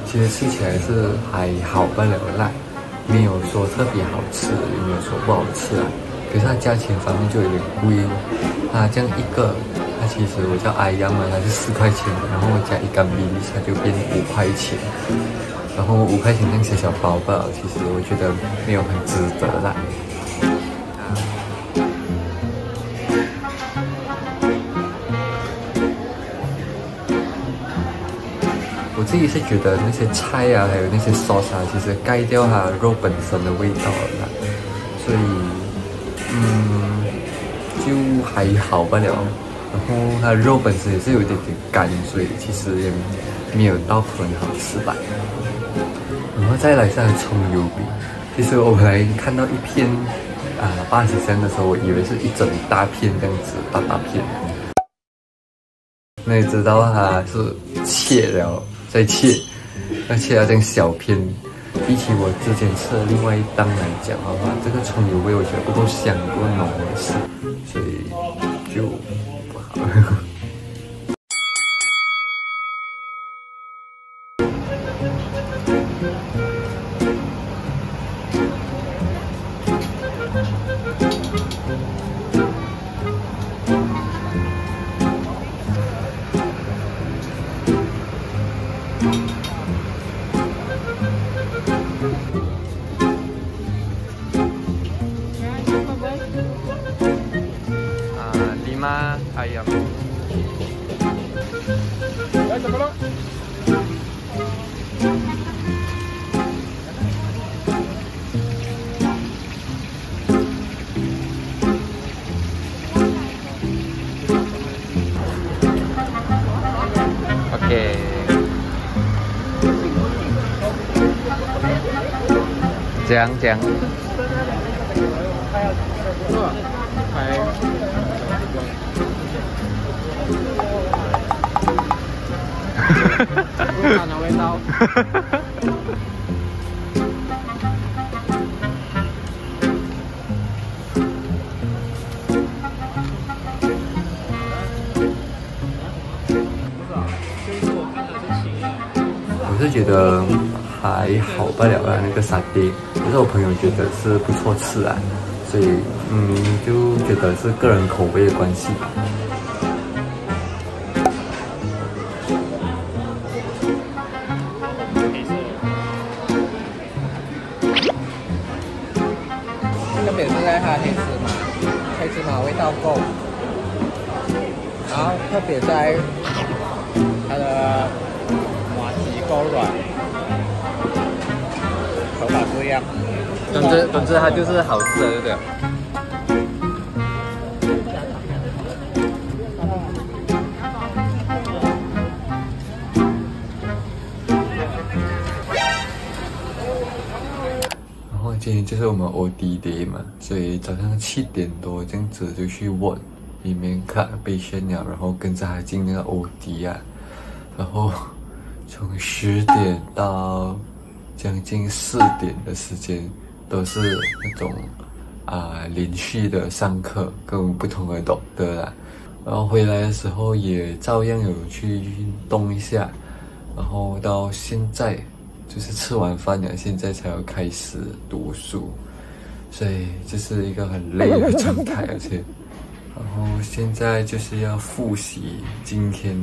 其实吃起来是还好不了啦，没有说特别好吃，也没有说不好吃啊。可是它价钱方面就有点贵哦。它这样一个，它其实我叫艾阳嘛，它是4块钱，然后加一干米粒，它就变5块钱。然后5块钱这样小小包吧，其实我觉得没有很值得啦。我自己是觉得那些菜啊，还有那些 sauce 啊，其实盖掉它肉本身的味道了，所以就还好罢了。然后它肉本身也是有一点点干，所以其实也没有到很好吃吧。然后再来是它的葱油饼，其实我本来看到一片80香的时候，我以为是一整大片这样子，大片。那你知道它是切了再切，而且它这样小片，比起我之前吃的另外一档来讲的话，这个葱油味我觉得不够香不够浓的是，所以就不好。Lima ayam. Oke. Jang.我是觉得还好不了啦，那个沙爹，可是我朋友觉得是不错吃啊，所以就觉得是个人口味的关系吧。特别是在它的黑芝麻味道够，然后特别在它的麻吉够软，口感不一样。总之它就是好吃的，对不对？今天就是我们 OD day 嘛，所以早上7点多这样子就去 ward 里面看patient了，然后跟着他进那个 OD 啊，然后从10点到将近4点的时间都是那种连续的上课，跟不同的 doctor 啦，然后回来的时候也照样有去运动一下，然后到现在。就是吃完饭了，现在才要开始读书，所以这是一个很累的状态，而且，然后现在就是要复习今天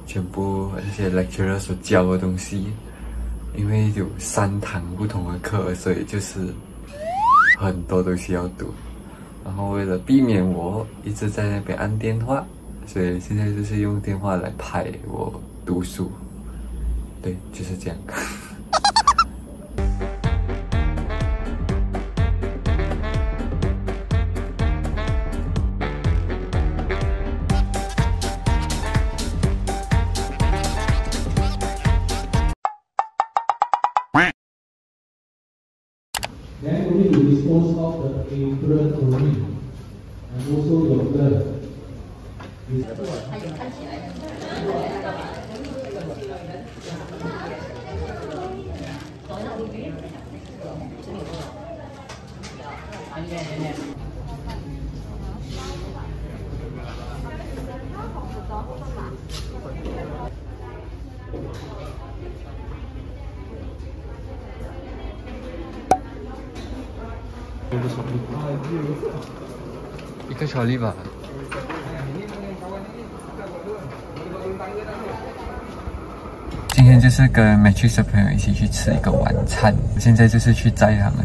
全部那些 lecturer 所教的东西，因为有3堂不同的课，所以就是很多东西要读。然后为了避免我一直在那边按电话，所以现在就是用电话来拍我读书。对，就是这样。Then we need to dispose of the apron only, and also your blood. 看起来。一个巧克力吧。今天就是跟 Matrix 的朋友一起去吃一个晚餐，现在就是去载他们。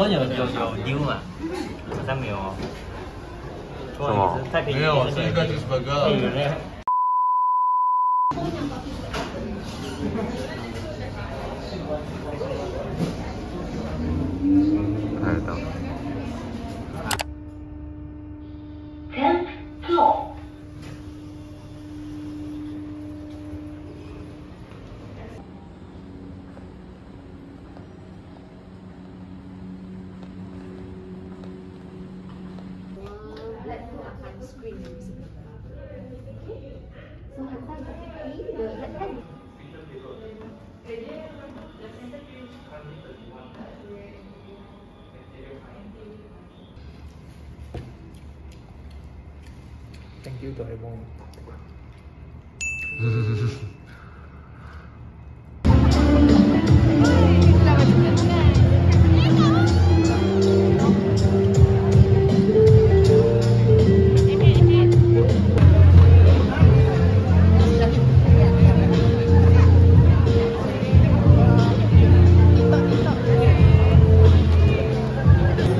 有丢嘛？好像没有哦。什么？没有，是一个就是burger。看得到。10th floor. Let's put up on screen. Okay. So Hansan got the let's Thank you, Doraemon.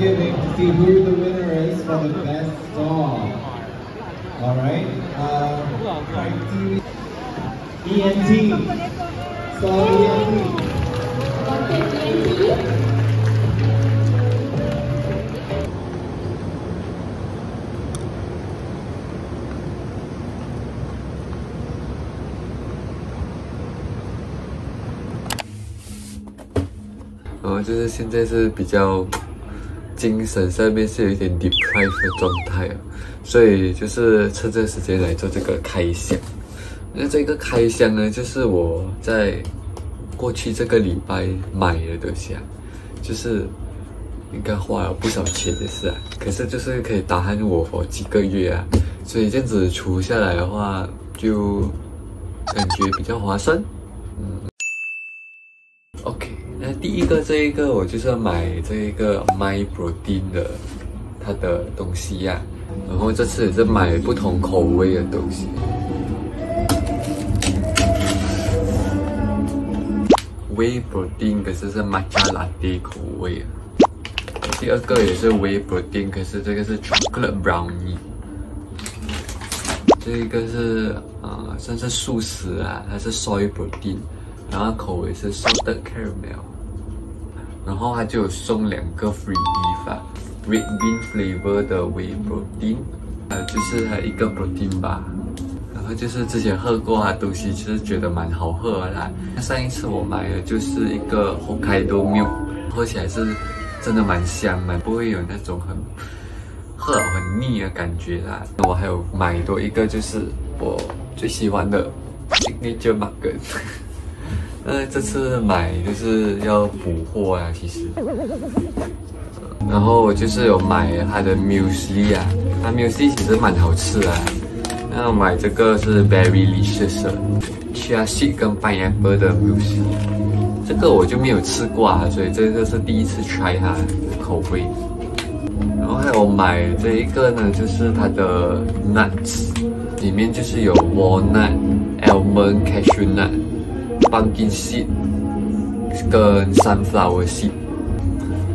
Giving to see who the winner is for the best song. All right. Criteria. ENT. So ENT.然后就是现在是比较精神上面是有一点 deprived 的状态啊，所以就是趁这个时间来做这个开箱。那这个开箱呢，就是我在过去这个礼拜买的东西啊，就是应该花了不少钱的事啊，可是就是可以打鼾我几个月啊，所以这样子除下来的话，就感觉比较划算。OK。那第一个这一个我就是买这一个 MyProtein 的它的东西呀、然后这次也是买不同口味的东西。Whey Protein 可是 Matcha Latte 口味啊。第二个也是 Whey Protein， 可是这个是 Chocolate Brownie。这一个是算是素食啊，它是 Soy Protein。然后口味是 salted caramel， 然后它就有送2个 freebie 啊 ，red bean flavor 的 whey protein， 还有就是它一个 protein bar， 然后就是之前喝过的东西，其实觉得蛮好喝的啦。上一次我买的就是一个 Hokkaido milk， 喝起来是真的蛮香的，不会有那种喝了很腻的感觉啦。我还有买多一个就是我最喜欢的 signature market。这次买就是要补货啊，其实。然后我就是有买它的 muesli 啊，它 muesli 其实蛮好吃啊。那我买这个是 berry delicious 的 chia seed 跟 pineapple 的 muesli， 这个我就没有吃过啊，所以这个是第一次 try 它的口味。然后还有买这一个呢，就是它的 nuts， 里面就是有 walnut、almond、cashew nut。pumpkin seed 跟 sunflower seed，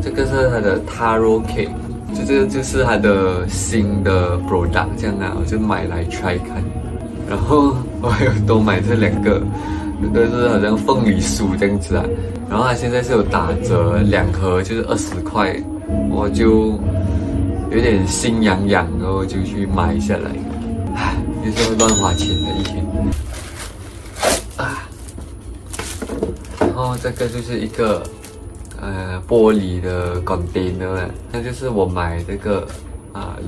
这个是它的 taro cake，这个就是它的新的 product 这样啊，我就买来 try 看。然后我还有多买这2个，这个是好像凤梨酥这样子啊。然后它现在是有打折，2盒就是20块，我就有点心痒痒，然后就去买下来。唉，就是会乱花钱的一天啊。然后这个就是一个玻璃的 container 啊，那就是我买这个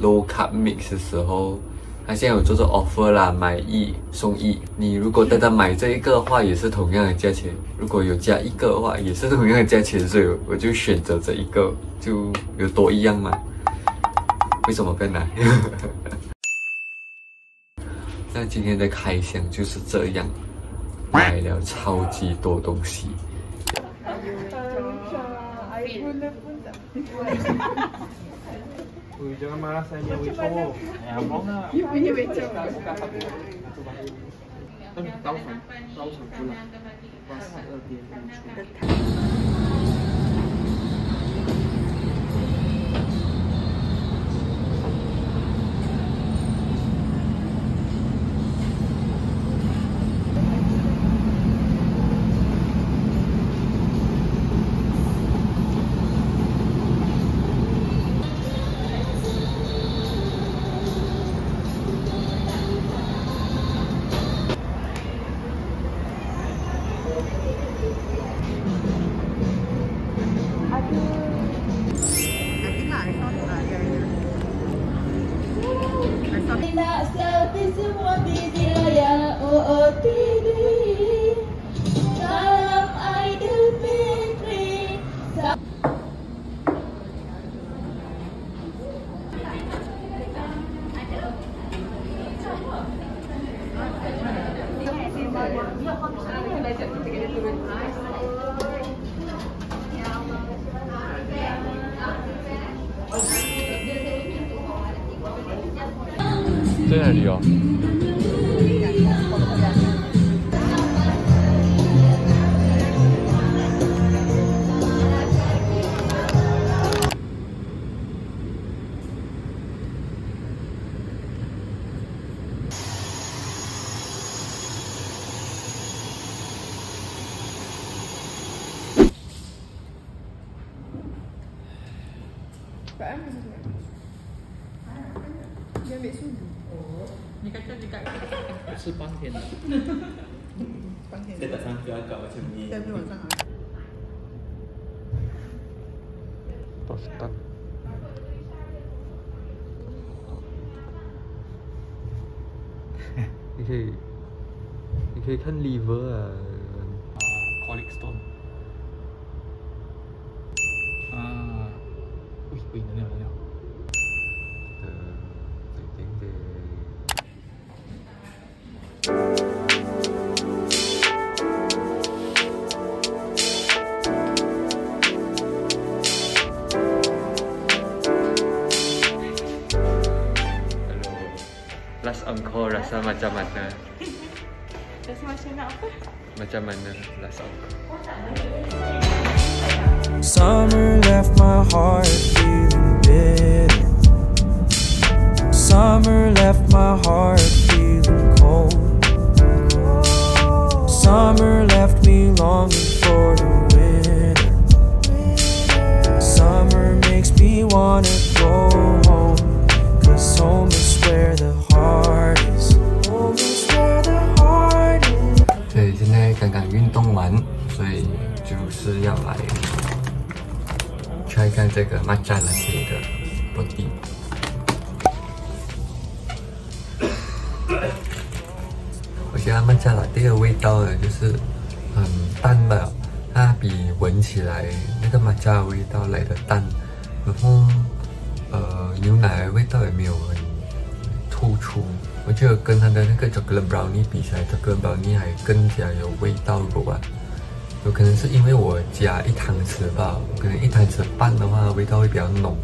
low carb mix 的时候，它现在有做做 offer 啦，买1送1。你如果单单买这一个的话，也是同样的价钱；如果有加1个的话，也是同样的价钱，所以我就选择这一个，就有多一样嘛？为什么更难？那今天的开箱就是这样，买了超级多东西。Jangan marah saya punya wecok. Abang lah. You punya wecok. Tahu pula. Rasa dia. 在哪里哦？是半天的。半天。Saya tak sangka agak macam ni. Tapi macam mana? Tostan. 你可以看 liver 啊 colic stone 啊，喂，能了。对。Last encore rasa macam mana? Rasa macam nak apa? Macam mana last encore? Summer left my heart feeling bitter. Summer left my heart feeling cold. Summer left me longing for the winter. Summer makes me wanna go home, 'cause home is where the heart is. Home is where the heart is. 对，现在刚刚运动完，所以就是要来 try 看这个matcha latte 的 body。我觉得matcha latte 的味道呢，就是很淡的，它比闻起来那个matcha的味道来的淡，然后牛奶的味道也没有很突出。我觉得跟它的那个 chocolate brownie 比起来 ，chocolate brownie 还更加有味道吧。有可能是因为我加1汤匙吧，可能1汤匙半的话味道会比较浓。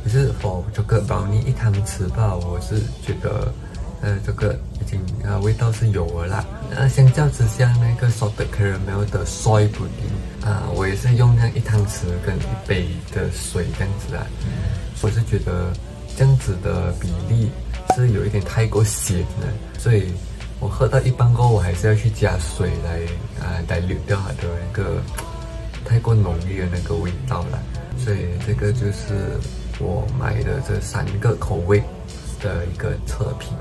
可是 for chocolate brownie 1汤匙吧，我是觉得这个已经味道是有了啦。相较之下，那个 salted caramel 的 soy pudding 我也是用那1汤匙跟1杯的水这样子啊。我是觉得这样子的比例是有一点太过咸了，所以我喝到一半过后，我还是要去加水来dilute掉它的那个太过浓郁的那个味道了。所以这个就是我买的这3个口味的一个测评。